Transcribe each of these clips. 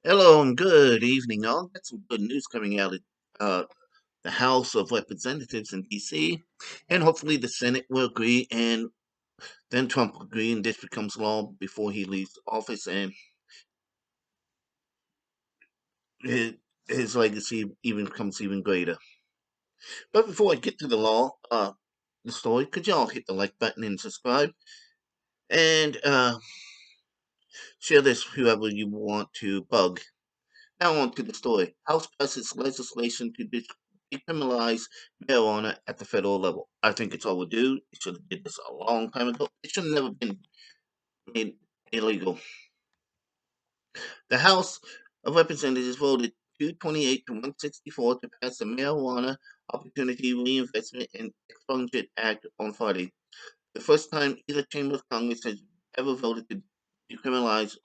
Hello and good evening, all. Got some good news coming out of uh, the House of Representatives in D.C., and hopefully the Senate will agree, and then Trump will agree, and this becomes law before he leaves office, and his, his legacy even becomes even greater. But before I get to the story, could y'all hit the like button and subscribe, and share this with whoever you want to bug. Now on to the story. House passes legislation to decriminalize marijuana at the federal level. I think it's overdue. It should have did this a long time ago. It should have never been made illegal. The House of Representatives voted 228 to 164 to pass the Marijuana Opportunity Reinvestment and Expungement Act on Friday. The first time either chamber of Congress has ever voted to decriminalize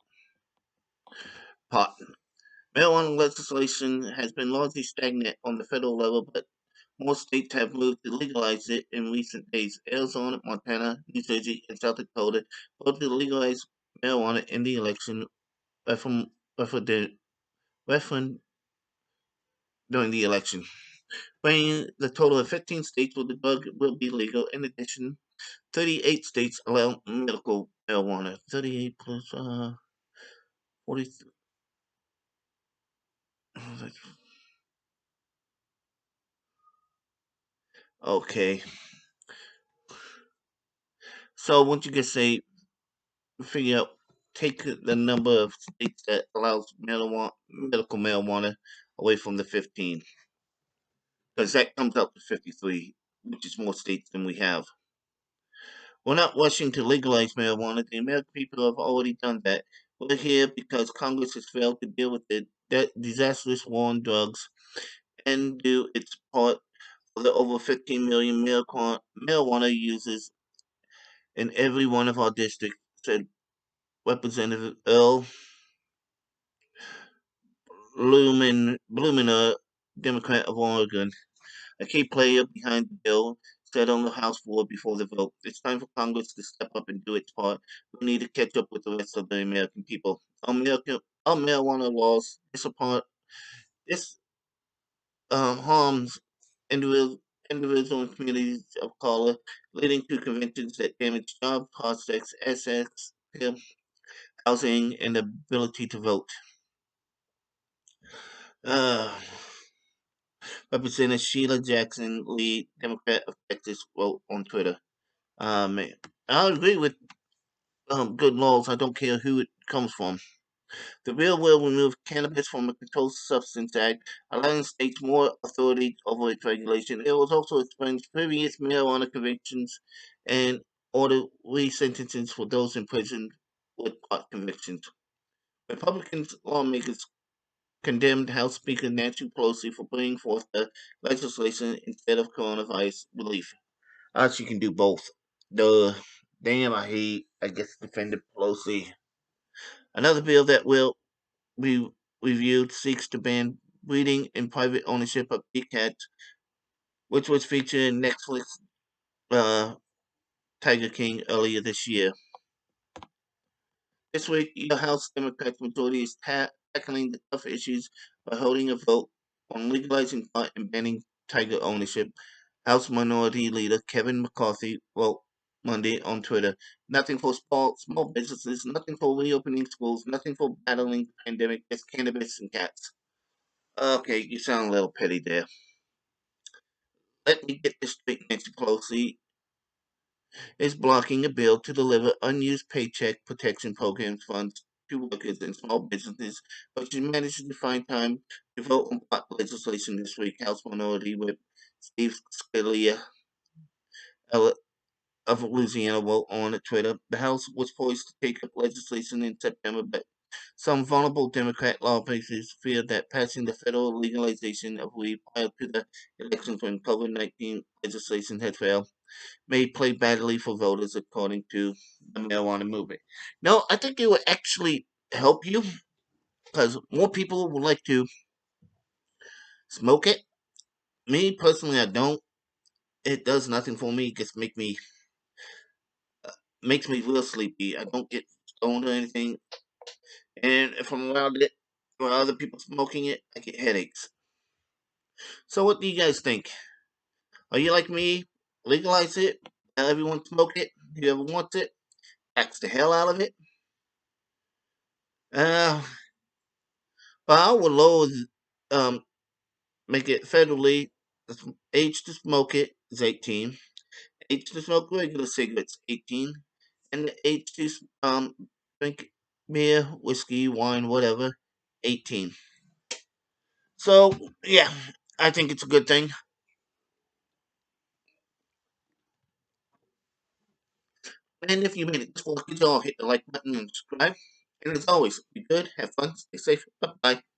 pot. Marijuana legislation has been largely stagnant on the federal level, but more states have moved to legalize it in recent days. Arizona, Montana, New Jersey, and South Dakota voted to legalize marijuana in the election referendum during the election, bringing the total of 15 states where the drug will be legal. In addition, 38 states allow medical marijuana. 38 plus 40. Okay, so once you get say figure out take the number of states that allows medical marijuana away from the 15, because that comes out to 53, which is more states than we have. We're not rushing to legalize marijuana. The American people have already done that. We're here because Congress has failed to deal with the disastrous war on drugs and do its part for the over 15 million marijuana users in every one of our districts, said Representative Earl Bluminer, Democrat of Oregon, a key player behind the bill, said on the House floor before the vote. It's time for Congress to step up and do its part. We need to catch up with the rest of the American people. Our marijuana laws this harms individual, individual and communities of color, leading to conventions that damage job prospects, assets, housing, and the ability to vote. Uh, Representative Sheila Jackson Lee, Democrat of Texas, wrote on Twitter. Man, I agree with good laws. I don't care who it comes from. The bill will remove cannabis from the Controlled Substance Act, allowing states more authority over its regulation. It will also expunge previous marijuana convictions and order re-sentences for those in prison with pot convictions. Republicans lawmakers condemned House Speaker Nancy Pelosi for bringing forth the legislation instead of coronavirus relief. She can do both. Duh. Damn, I guess, defended Pelosi. Another bill that will be reviewed seeks to ban breeding and private ownership of big cats, which was featured in Netflix uh, Tiger King earlier this year. This week, the House Democrats majority is tackling the tough issues by holding a vote on legalizing pot and banning tiger ownership. House Minority Leader Kevin McCarthy wrote Monday on Twitter, "Nothing for small businesses, nothing for reopening schools, nothing for battling the pandemic, just cannabis and cats." Okay, you sound a little petty there. Let me get this straight. Nancy Pelosi is blocking a bill to deliver unused Paycheck Protection Program funds to workers and small businesses, but she managed to find time to vote on pot legislation this week. House Minority Whip Steve Scalia of Louisiana wrote on Twitter, the House was poised to take up legislation in September, but some vulnerable Democrat lawmakers fear that passing the federal legalization of weed prior to the elections when COVID-19 legislation had failed may play badly for voters, according to the marijuana movement. No, I think it would actually help you because more people would like to smoke it. Me personally, I don't. It does nothing for me. It just makes me real sleepy. I don't get stoned or anything. And if I'm around it, or other people smoking it, I get headaches. So what do you guys think? Are you like me? Legalize it, let everyone smoke it, whoever wants it, tax the hell out of it? Uh, but I would lower, um, make it federally. The age to smoke it is 18. Age to smoke regular cigarettes 18, and the age to drink beer, whiskey, wine, whatever 18. So yeah, I think it's a good thing. And if you made it this far, could you all hit the like button and subscribe? And as always, be good, have fun, stay safe. Bye bye.